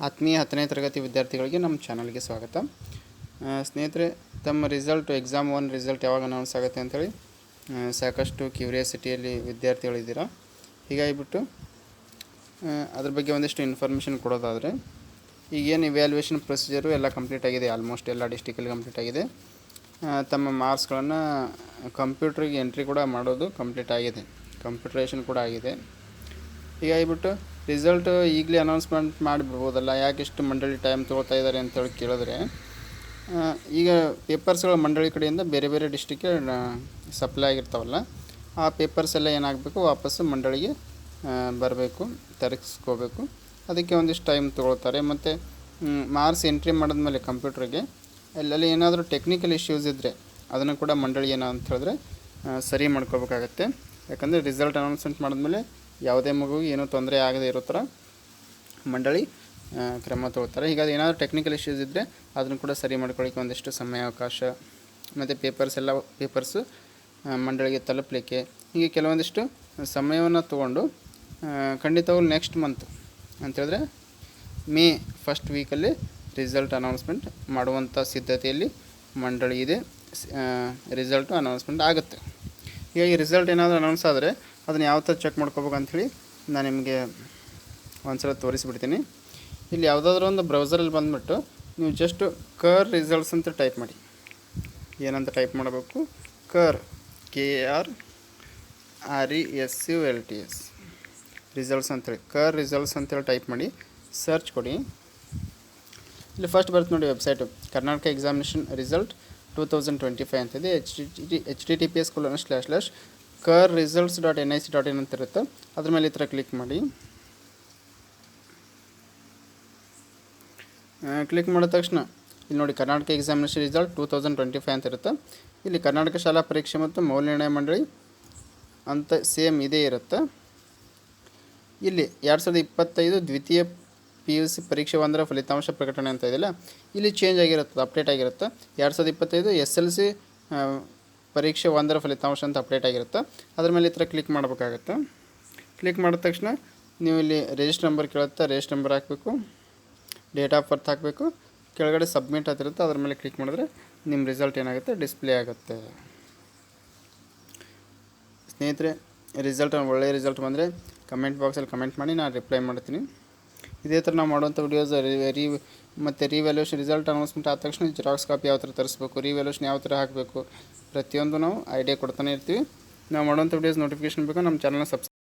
ಆತ್ಮೀಯ 10ನೇ ತರಗತಿ ವಿದ್ಯಾರ್ಥಿಗಳಿಗೆ ನಮ್ಮ ಚಾನಲ್ಗೆ ಸ್ವಾಗತ. ಸ್ನೇಹಿತರೆ, ತಮ್ಮ ಎಕ್ಸಾಮ್ 1 ರಿಸಲ್ಟ್ ಯಾವಾಗ ಅನೌನ್ಸ್ ಆಗುತ್ತೆ ಅಂಥೇಳಿ ಸಾಕಷ್ಟು ಕ್ಯೂರಿಯಾಸಿಟಿಯಲ್ಲಿ ವಿದ್ಯಾರ್ಥಿಗಳಿದ್ದೀರಾ. ಹೀಗಾಗಿಬಿಟ್ಟು ಅದ್ರ ಬಗ್ಗೆ ಒಂದಿಷ್ಟು ಇನ್ಫಾರ್ಮೇಷನ್ ಕೊಡೋದಾದರೆ, ಈಗೇನು ಇವ್ಯಾಲ್ಯೂಯೇಷನ್ ಪ್ರೊಸೀಜರು ಎಲ್ಲ ಕಂಪ್ಲೀಟ್ ಆಗಿದೆ. ಆಲ್ಮೋಸ್ಟ್ ಎಲ್ಲ ಡಿಸ್ಟಿಕಲ್ಲಿ ಕಂಪ್ಲೀಟ್ ಆಗಿದೆ. ತಮ್ಮ ಮಾರ್ಕ್ಸ್ಗಳನ್ನು ಕಂಪ್ಯೂಟ್ರಿಗೆ ಎಂಟ್ರಿ ಕೂಡ ಮಾಡೋದು ಕಂಪ್ಲೀಟ್ ಆಗಿದೆ. ಕಂಪ್ಯೂಟರೈಸೇಷನ್ ಕೂಡ ಆಗಿದೆ. ಹೀಗಾಗಿಬಿಟ್ಟು ರಿಸಲ್ಟ್ ಈಗಲೇ ಅನೌನ್ಸ್ಮೆಂಟ್ ಮಾಡಿಬಿಡ್ಬೋದಲ್ಲ, ಯಾಕೆ ಇಷ್ಟು ಮಂಡಳಿ ಟೈಮ್ ತೊಗೊಳ್ತಾ ಇದ್ದಾರೆ ಅಂತೇಳಿ ಕೇಳಿದ್ರೆ, ಈಗ ಪೇಪರ್ಸ್ಗಳು ಮಂಡಳಿ ಕಡೆಯಿಂದ ಬೇರೆ ಬೇರೆ ಡಿಸ್ಟಿಕ್ಗೆ ಸಪ್ಲೈ ಆಗಿರ್ತಾವಲ್ಲ, ಆ ಪೇಪರ್ಸ್ ಎಲ್ಲ ಏನಾಗಬೇಕು, ವಾಪಸ್ಸು ಮಂಡಳಿಗೆ ಬರಬೇಕು, ತರಿಸ್ಕೋಬೇಕು. ಅದಕ್ಕೆ ಒಂದಿಷ್ಟು ಟೈಮ್ ತೊಗೊಳ್ತಾರೆ. ಮತ್ತು ಮಾರ್ಕ್ಸ್ ಎಂಟ್ರಿ ಮಾಡಿದ್ಮೇಲೆ ಕಂಪ್ಯೂಟ್ರಿಗೆ ಅಲ್ಲಲ್ಲಿ ಏನಾದರೂ ಟೆಕ್ನಿಕಲ್ ಇಶ್ಯೂಸ್ ಇದ್ದರೆ ಅದನ್ನು ಕೂಡ ಮಂಡಳಿ ಏನೋ ಅಂತ ಹೇಳಿದ್ರೆ ಸರಿ ಮಾಡ್ಕೋಬೇಕಾಗತ್ತೆ. ಯಾಕಂದರೆ ರಿಸಲ್ಟ್ ಅನೌನ್ಸ್ಮೆಂಟ್ ಮಾಡಿದ್ಮೇಲೆ ಯಾವುದೇ ಮಗುವಿಗೆ ಏನೂ ತೊಂದರೆ ಆಗದೇ ಇರೋ ಥರ ಮಂಡಳಿ ಕ್ರಮ ತೊಗೊಳ್ತಾರೆ. ಹೀಗಾಗಿ ಏನಾದರೂ ಟೆಕ್ನಿಕಲ್ ಇಶ್ಯೂಸ್ ಇದ್ದರೆ ಅದನ್ನು ಕೂಡ ಸರಿ ಮಾಡ್ಕೊಳ್ಳಿಕ್ಕೆ ಒಂದಿಷ್ಟು ಸಮಯಾವಕಾಶ, ಮತ್ತು ಪೇಪರ್ಸು ಮಂಡಳಿಗೆ ತಲುಪಲಿಕ್ಕೆ, ಹೀಗೆ ಕೆಲವೊಂದಿಷ್ಟು ಸಮಯವನ್ನು ತೊಗೊಂಡು ಖಂಡಿತವಾಗ್ಲೂ ನೆಕ್ಸ್ಟ್ ಮಂತ್ ಅಂತೇಳಿದ್ರೆ ಮೇ ಫಸ್ಟ್ ವೀಕಲ್ಲಿ ರಿಸಲ್ಟ್ ಅನೌನ್ಸ್ಮೆಂಟ್ ಮಾಡುವಂಥ ಸಿದ್ಧತೆಯಲ್ಲಿ ಮಂಡಳಿ ಇದೆ. ರಿಸಲ್ಟು ಅನೌನ್ಸ್ಮೆಂಟ್ ಆಗುತ್ತೆ. ಹೀಗಾಗಿ ರಿಸಲ್ಟ್ ಏನಾದರೂ ಅನೌನ್ಸ್ ಆದರೆ ಅದನ್ನು ಯಾವ ಥರ ಚೆಕ್ ಮಾಡ್ಕೋಬೇಕು ಅಂಥೇಳಿ ನಾನು ನಿಮಗೆ ಒಂದು ಸಲ ತೋರಿಸಿಬಿಡ್ತೀನಿ. ಇಲ್ಲಿ ಯಾವುದಾದ್ರೂ ಒಂದು ಬ್ರೌಸರಲ್ಲಿ ಬಂದುಬಿಟ್ಟು ನೀವು ಜಸ್ಟ್ ಕರ್ ರಿಸಲ್ಟ್ಸ್ ಅಂತ ಟೈಪ್ ಮಾಡಿ. ಏನಂತ ಟೈಪ್ ಮಾಡಬೇಕು? KRRESULTS ರಿಸಲ್ಟ್ಸ್ ಅಂತೇಳಿ, ಕರ್ ರಿಸಲ್ಟ್ಸ್ ಅಂತೇಳಿ ಟೈಪ್ ಮಾಡಿ ಸರ್ಚ್ ಕೊಡಿ. ಇಲ್ಲಿ ಫಸ್ಟ್ ಬರುತ್ತೆ ನೋಡಿ ವೆಬ್ಸೈಟು, ಕರ್ನಾಟಕ ಎಕ್ಸಾಮಿನೇಷನ್ ರಿಸಲ್ಟ್ 2025 ಅಂತಿದೆ. https://kerresults.nic.in ಅಂತ ಇರುತ್ತೆ. ಅದ್ರ ಮೇಲೆ ಈ ಥರ ಕ್ಲಿಕ್ ಮಾಡಿ. ಕ್ಲಿಕ್ ಮಾಡಿದ ತಕ್ಷಣ ಇಲ್ಲಿ ನೋಡಿ ಕರ್ನಾಟಕ ಎಕ್ಸಾಮಿನೇಷನ್ ರಿಸಲ್ಟ್ 2025 ಅಂತ ಇರುತ್ತೆ. ಇಲ್ಲಿ ಕರ್ನಾಟಕ ಶಾಲಾ ಪರೀಕ್ಷೆ ಮತ್ತು ಮೌಲ್ಯನಿರ್ಣಯ ಮಂಡಳಿ ಅಂತ ಸೇಮ್ ಇದೇ ಇರುತ್ತೆ. ಇಲ್ಲಿ 2025 ದ್ವಿತೀಯ PUC ಪರೀಕ್ಷೆ 1ರ ಫಲಿತಾಂಶ ಪ್ರಕಟಣೆ ಅಂತ ಇದೆಯಲ್ಲ, ಇಲ್ಲಿ ಚೇಂಜ್ ಆಗಿರುತ್ತೆ, ಅಪ್ಡೇಟ್ ಆಗಿರುತ್ತೆ. 2025 SLC ಪರೀಕ್ಷೆ 1ರ ಫಲಿತಾಂಶ ಅಂತ ಅಪ್ಡೇಟ್ ಆಗಿರುತ್ತೆ. ಅದ್ರ ಮೇಲೆ ಈ ಥರ ಕ್ಲಿಕ್ ಮಾಡಬೇಕಾಗತ್ತೆ. ಕ್ಲಿಕ್ ಮಾಡಿದ ತಕ್ಷಣ ನೀವು ಇಲ್ಲಿ ರಿಜಿಸ್ಟರ್ ನಂಬರ್ ಕೇಳುತ್ತೆ, ರಿಜಿಸ್ಟರ್ ನಂಬರ್ ಹಾಕಬೇಕು, ಡೇಟ್ ಆಫ್ ಬರ್ತ್ ಹಾಕಬೇಕು, ಕೆಳಗಡೆ ಸಬ್ಮಿಟ್ ಅಂತಿರುತ್ತೆ. ಅದ್ರ ಮೇಲೆ ಕ್ಲಿಕ್ ಮಾಡಿದ್ರೆ ನಿಮ್ಮ ರಿಸಲ್ಟ್ ಏನಾಗುತ್ತೆ, ಡಿಸ್ಪ್ಲೇ ಆಗುತ್ತೆ. ಸ್ನೇಹಿತರೆ, ಒಳ್ಳೆಯ ರಿಸಲ್ಟ್ ಬಂದರೆ ಕಮೆಂಟ್ ಬಾಕ್ಸಲ್ಲಿ ಕಮೆಂಟ್ ಮಾಡಿ, ನಾನು ರಿಪ್ಲೈ ಮಾಡ್ತೀನಿ. ಇದೇ ಥರ ನಾವು ಮಾಡುವಂಥ ವಿಡಿಯೋಸ್ ಮತ್ತು ರಿವ್ಯಾಲ್ಯೂಷನ್ ರಿಸಲ್ಟ್ ಅನೌನ್ಸ್ಮೆಂಟ್ ಆದ ತಕ್ಷಣ ಜೆರಾಕ್ಸ್ ಕಾಪಿ ಯಾವ ಥರ ತರಿಸ್ಬೇಕು, ರಿವ್ಯಾಲ್ಯೂಷನ್ ಯಾವ ಥರ ಹಾಕಬೇಕು, ಪ್ರತಿಯೊಂದು ನಾವು ಐಡಿಯಾ ಕೊಡ್ತಾನೆ ಇರ್ತೀವಿ. ನಾವು ಮಾಡುವಂಥ ವಿಡಿಯೋಸ್ ನೋಟಿಫಿಕೇಷನ್ ಬೇಕು ನಮ್ಮ ಚಾನಲ್ನ